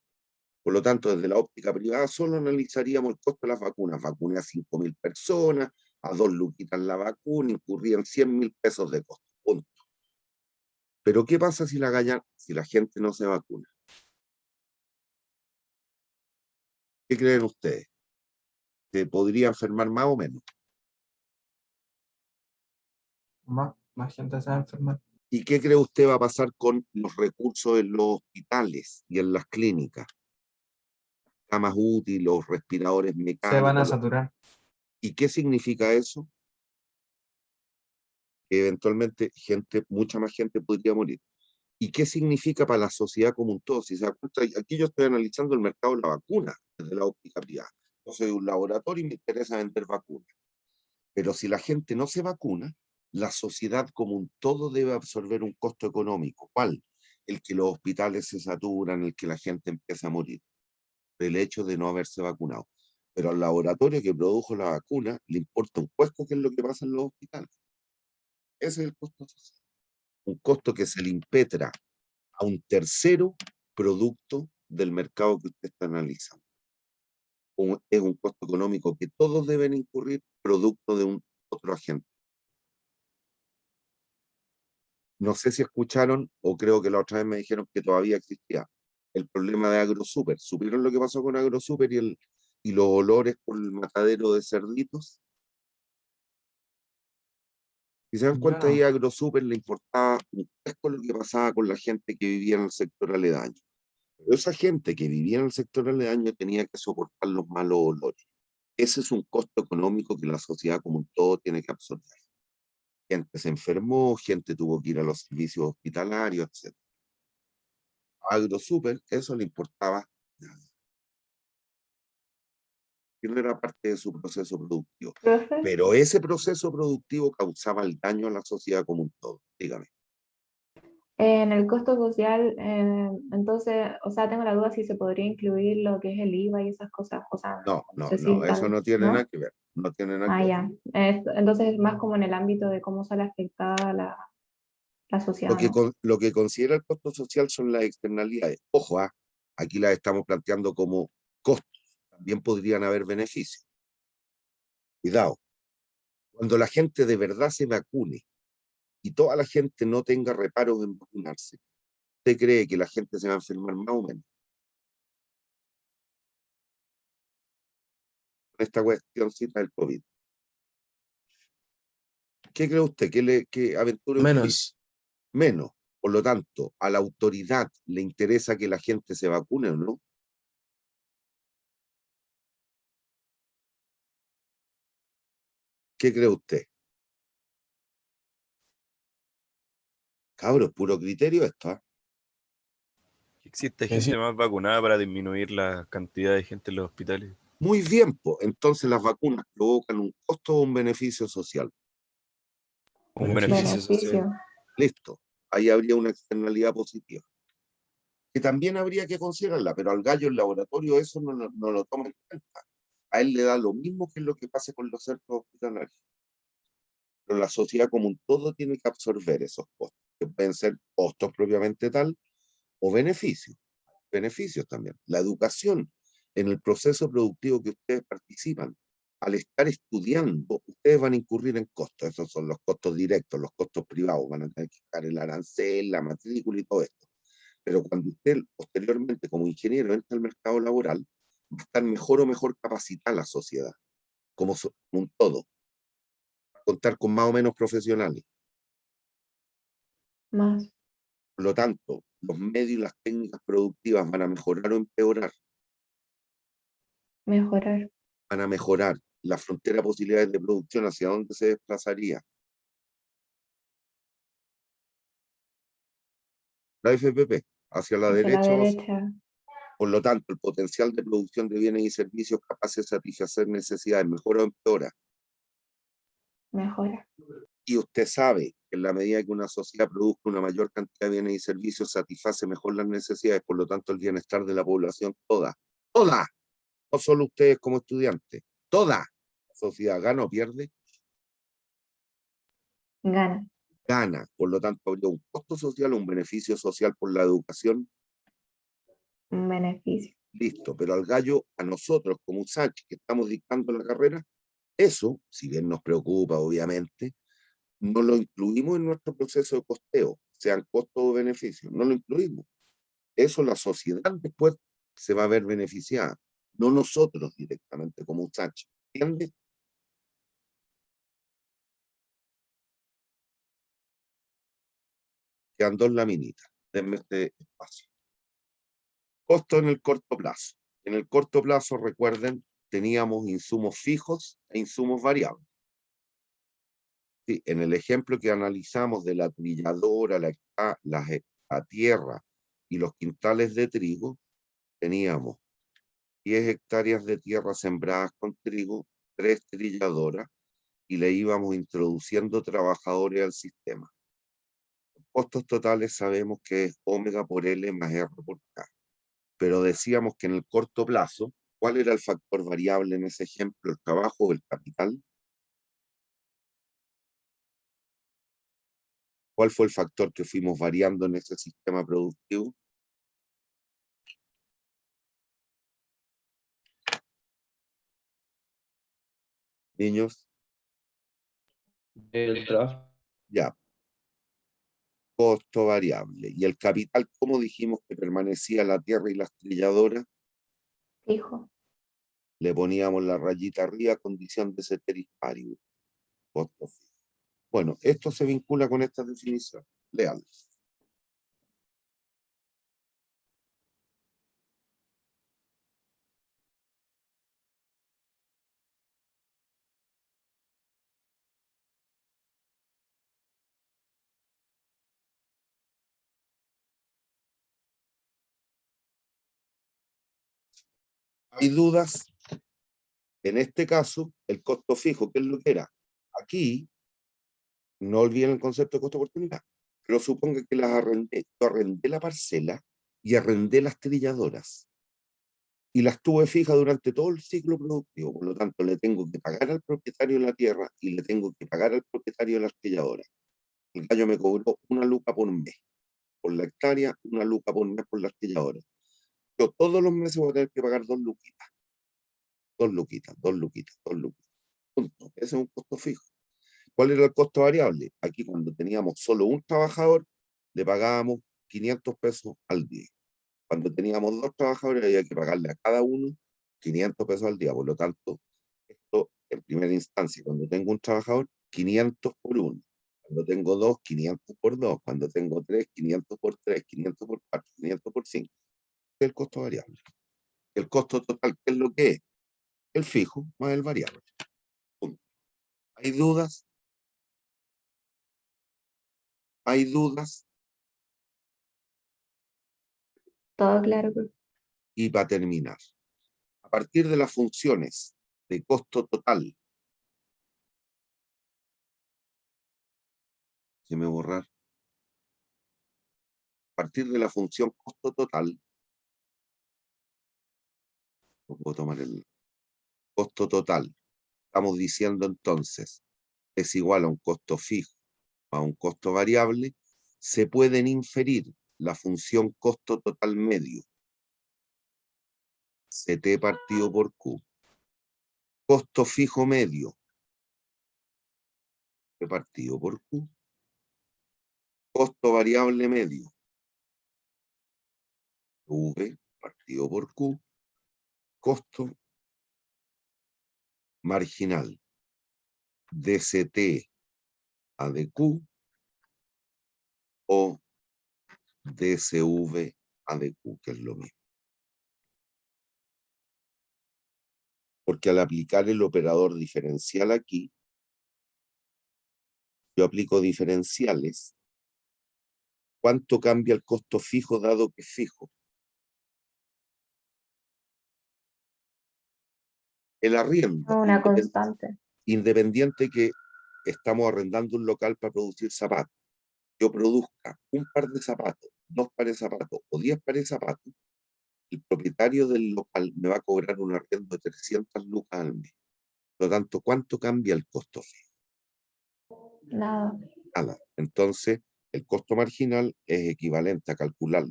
Por lo tanto, desde la óptica privada solo analizaríamos el costo de las vacunas. Vacuné a 5.000 personas, a 2 luquitas la vacuna, incurrían 100.000 pesos de costo. Punto. Pero ¿qué pasa si la gente no se vacuna? ¿Qué creen ustedes? ¿Se podría enfermar más o menos? Más gente se va a enfermar. ¿Y qué cree usted va a pasar con los recursos en los hospitales y en las clínicas? Camas útiles, los respiradores Se van a mecánicos. saturar. ¿Y qué significa eso? Que eventualmente mucha más gente podría morir. ¿Y qué significa para la sociedad como un todo? Si se da cuenta, aquí yo estoy analizando el mercado de la vacuna desde la óptica privada. Yo soy un laboratorio y me interesa vender vacunas. Pero si la gente no se vacuna, la sociedad como un todo debe absorber un costo económico. ¿Cuál? El que los hospitales se saturan, el que la gente empieza a morir, del hecho de no haberse vacunado. Pero al laboratorio que produjo la vacuna le importa un cuesco qué es lo que pasa en los hospitales. Ese es el costo social. Un costo que se le impetra a un tercero producto del mercado que usted está analizando. Es un costo económico que todos deben incurrir producto de un otro agente. No sé si escucharon, o creo que la otra vez me dijeron que todavía existía el problema de AgroSuper. ¿Supieron lo que pasó con AgroSuper y los olores por el matadero de cerditos? Si se dan Yo cuenta, no. ahí a AgroSuper le importaba un poco lo que pasaba con la gente que vivía en el sector aledaño. Pero esa gente que vivía en el sector aledaño tenía que soportar los malos olores. Ese es un costo económico que la sociedad como un todo tiene que absorber. Gente se enfermó, gente tuvo que ir a los servicios hospitalarios, etc. A AgroSuper eso le importaba nada. Que no era parte de su proceso productivo. Profe, Pero ese proceso productivo causaba el daño a la sociedad como un todo. Dígame. en el costo social, entonces, o sea, tengo la duda si se podría incluir lo que es el IVA y esas cosas. O sea, no sé si Eso no tiene ¿no? nada que ver. No tiene nada Ah, que ver. ya. Entonces es más como en el ámbito de cómo sale afectada la sociedad, ¿no? Lo que considera el costo social son las externalidades. Ojo, aquí las estamos planteando como costos. También podrían haber beneficios. Cuidado. Cuando la gente de verdad se vacune y toda la gente no tenga reparos en vacunarse, ¿usted cree que la gente se va a enfermar más o menos? Con esta cuestioncita del COVID. ¿Qué cree usted? ¿Qué aventura usted? Menos. Menos. Por lo tanto, a la autoridad le interesa que la gente se vacune o no. ¿Qué cree usted? Cabros, puro criterio esto, ¿ah? Existe Sí, gente sí. más vacunada para disminuir la cantidad de gente en los hospitales. Muy bien, pues, entonces las vacunas provocan un costo o un beneficio social. Un Beneficio. beneficio social. Beneficio. Listo. Ahí habría una externalidad positiva. Que también habría que considerarla, pero al gallo en laboratorio eso no lo toma en cuenta. A él le da lo mismo que lo que pase con los centros hospitalarios. Pero la sociedad como un todo tiene que absorber esos costos, que pueden ser costos propiamente tal o beneficios. Beneficios también. La educación en el proceso productivo que ustedes participan. Al estar estudiando, ustedes van a incurrir en costos. Esos son los costos directos, los costos privados. Van a tener que pagar el arancel, la matrícula y todo esto. Pero cuando usted posteriormente como ingeniero entra al mercado laboral, va a estar mejor o mejor capacitada la sociedad, como un todo. Va a contar con más o menos profesionales. Más. Por lo tanto, los medios y las técnicas productivas van a mejorar o empeorar. Mejorar. Van a mejorar. La frontera de posibilidades de producción, ¿hacia dónde se desplazaría? La FPP, hacia la Hacia la derecha. derecha. Por lo tanto, el potencial de producción de bienes y servicios capaces de satisfacer necesidades mejora o empeora. Mejora. Y usted sabe que en la medida que una sociedad produzca una mayor cantidad de bienes y servicios, satisface mejor las necesidades, por lo tanto el bienestar de la población toda, no solo ustedes como estudiantes, toda la sociedad gana o pierde, Gana. gana. Por lo tanto, habría un costo social o un beneficio social por la educación. Un beneficio. Listo, pero al gallo, a nosotros como USACH que estamos dictando la carrera, eso, si bien nos preocupa obviamente, no lo incluimos en nuestro proceso de costeo, sean costos o beneficios, no lo incluimos. Eso la sociedad después se va a ver beneficiada, no nosotros directamente como USACH. ¿Entiendes? Quedan dos laminitas, denme este espacio. Costo en el corto plazo. En el corto plazo, recuerden, teníamos insumos fijos e insumos variables. Sí, en el ejemplo que analizamos de la trilladora, la tierra y los quintales de trigo, teníamos 10 hectáreas de tierra sembradas con trigo, 3 trilladoras, y le íbamos introduciendo trabajadores al sistema. Los costos totales sabemos que es omega por L más R por K. Pero decíamos que en el corto plazo, ¿cuál era el factor variable en ese ejemplo? ¿El trabajo o el capital? ¿Cuál fue el factor que fuimos variando en ese sistema productivo? Niños, El trabajo. ya. Costo variable. ¿Y el capital, cómo dijimos que permanecía la tierra y las trilladoras? Fijo. Le poníamos la rayita arriba, condición de ceteris paribus. Costo fijo. Bueno, esto se vincula con esta definición. Léalo. ¿Hay dudas? En este caso, el costo fijo, ¿qué es lo que era? Aquí, no olviden el concepto de costo de oportunidad, pero suponga que las arrendé. Yo arrendé la parcela y arrendé las trilladoras. Y las tuve fijas durante todo el ciclo productivo. Por lo tanto, le tengo que pagar al propietario de la tierra y le tengo que pagar al propietario de las trilladoras. El gallo me cobró 1 luca por mes por la hectárea, 1 luca por mes por las trilladoras. Yo todos los meses voy a tener que pagar 2 luquitas. 2 luquitas, 2 luquitas, 2 luquitas. Punto. Ese es un costo fijo. ¿Cuál era el costo variable? Aquí cuando teníamos solo un trabajador, le pagábamos 500 pesos al día. Cuando teníamos 2 trabajadores, había que pagarle a cada uno 500 pesos al día. Por lo tanto, esto en primera instancia, cuando tengo un trabajador, 500 por 1. Cuando tengo 2, 500 por 2. Cuando tengo 3, 500 por 3, 500 por 4, 500 por 5. Este es el costo variable. El costo total, ¿qué es lo que es? El fijo más el variable. Punto. ¿Hay dudas? ¿Hay dudas? Todo claro. Y para terminar, a partir de las funciones de costo total, déjeme borrar, a partir de la función costo total, no puedo tomar el costo total, estamos diciendo entonces, es igual a un costo fijo a un costo variable, se pueden inferir la función costo total medio. CT partido por Q. Costo fijo medio, C partido por Q. Costo variable medio, V partido por Q. Costo marginal, DCT a DQ o DCV a DQ, que es lo mismo. Porque al aplicar el operador diferencial aquí, yo aplico diferenciales. ¿Cuánto cambia el costo fijo dado que es fijo? El arriendo. Una constante. Independiente que estamos arrendando un local para producir zapatos. Yo produzca un par de zapatos, 2 pares de zapatos o 10 pares de zapatos, el propietario del local me va a cobrar un arriendo de 300 lucas al mes. Por lo tanto, ¿cuánto cambia el costo fijo? Nada. Nada. Entonces, el costo marginal es equivalente a calcular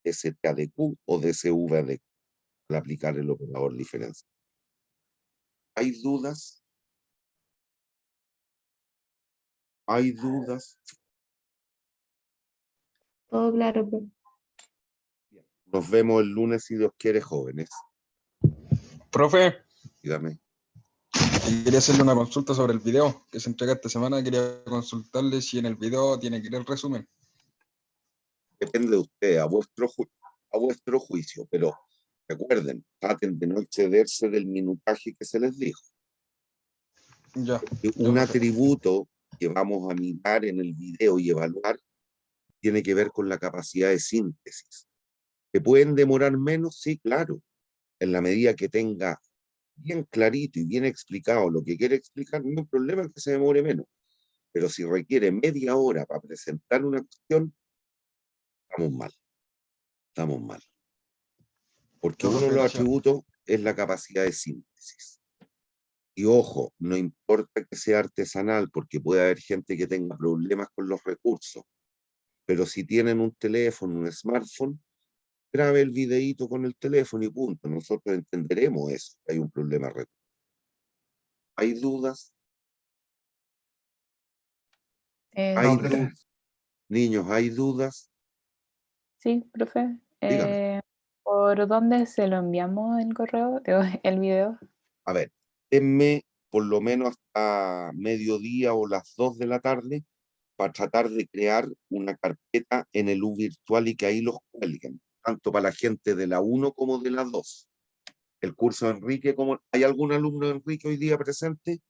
ST a DQ o DCV a DQ al aplicar el operador diferencial. ¿Hay dudas? ¿Hay dudas? Todo claro, profe. Nos vemos el lunes si Dios quiere, jóvenes. Profe, Dígame. quería hacerle una consulta sobre el video que se entrega esta semana. Quería consultarle si en el video tiene que ir el resumen. Depende de usted, a vuestro juicio, pero recuerden, traten de no excederse del minutaje que se les dijo. Ya. Un atributo que vamos a mirar en el video y evaluar tiene que ver con la capacidad de síntesis. ¿Se pueden demorar menos? Sí, claro. En la medida que tenga bien clarito y bien explicado lo que quiere explicar, no hay problema en que se demore menos. Pero si requiere media hora para presentar una cuestión, estamos mal. Estamos mal. Porque uno de los atributos es la capacidad de síntesis. Y ojo, no importa que sea artesanal, porque puede haber gente que tenga problemas con los recursos. Pero si tienen un teléfono, un smartphone, grabe el videíto con el teléfono y punto. Nosotros entenderemos eso, que hay un problema de recursos. ¿Hay dudas? ¿Hay dudas? Niños, ¿hay dudas? Sí, profe. Dígame. ¿Por dónde se lo enviamos el correo, el video? A ver, denme por lo menos hasta mediodía o las 2 de la tarde para tratar de crear una carpeta en el U virtual y que ahí los cuelguen, tanto para la gente de la 1 como de la 2. El curso de Enrique, ¿hay algún alumno de Enrique hoy día presente?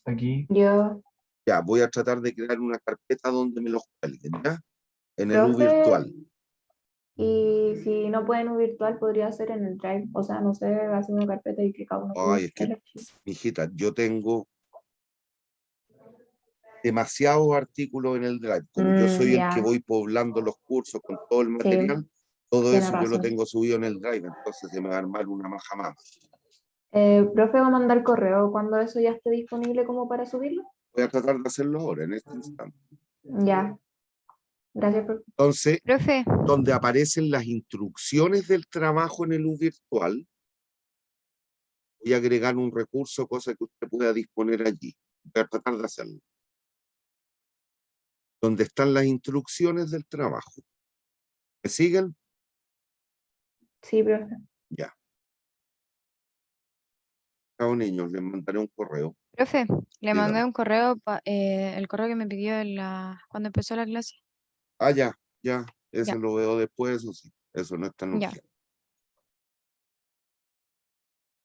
Aquí. Yo, Ya, voy a tratar de crear una carpeta donde me los cuelguen, ¿ya? En el U profe, virtual. y si no pueden un virtual, podría ser en el Drive. O sea, no sé, hacer una carpeta y que cada uno pueda Ay, es que, el archivo. mijita, yo tengo demasiados artículos en el Drive. Como yo soy el que Ya. voy poblando los cursos con todo el Sí, material, todo tiene eso yo lo razón. tengo subido en el Drive, entonces se me va a armar una maja más. Profe, va a mandar correo cuando eso ya esté disponible como para subirlo. Voy a tratar de hacerlo ahora, en este instante. Ya. Gracias, profe. Entonces, Profe, donde aparecen las instrucciones del trabajo en el U virtual, voy a agregar un recurso, cosa que usted pueda disponer allí. Voy a tratar de hacerlo. Donde están las instrucciones del trabajo. ¿Me siguen? Sí, profe. Ya. Chao, niños, les mandaré un correo. profe, le Dígame. mandé un correo, el correo que me pidió cuando empezó la clase. Ah, ya, ese Ya. lo veo después, eso sí. Eso no es tan Ya. urgente.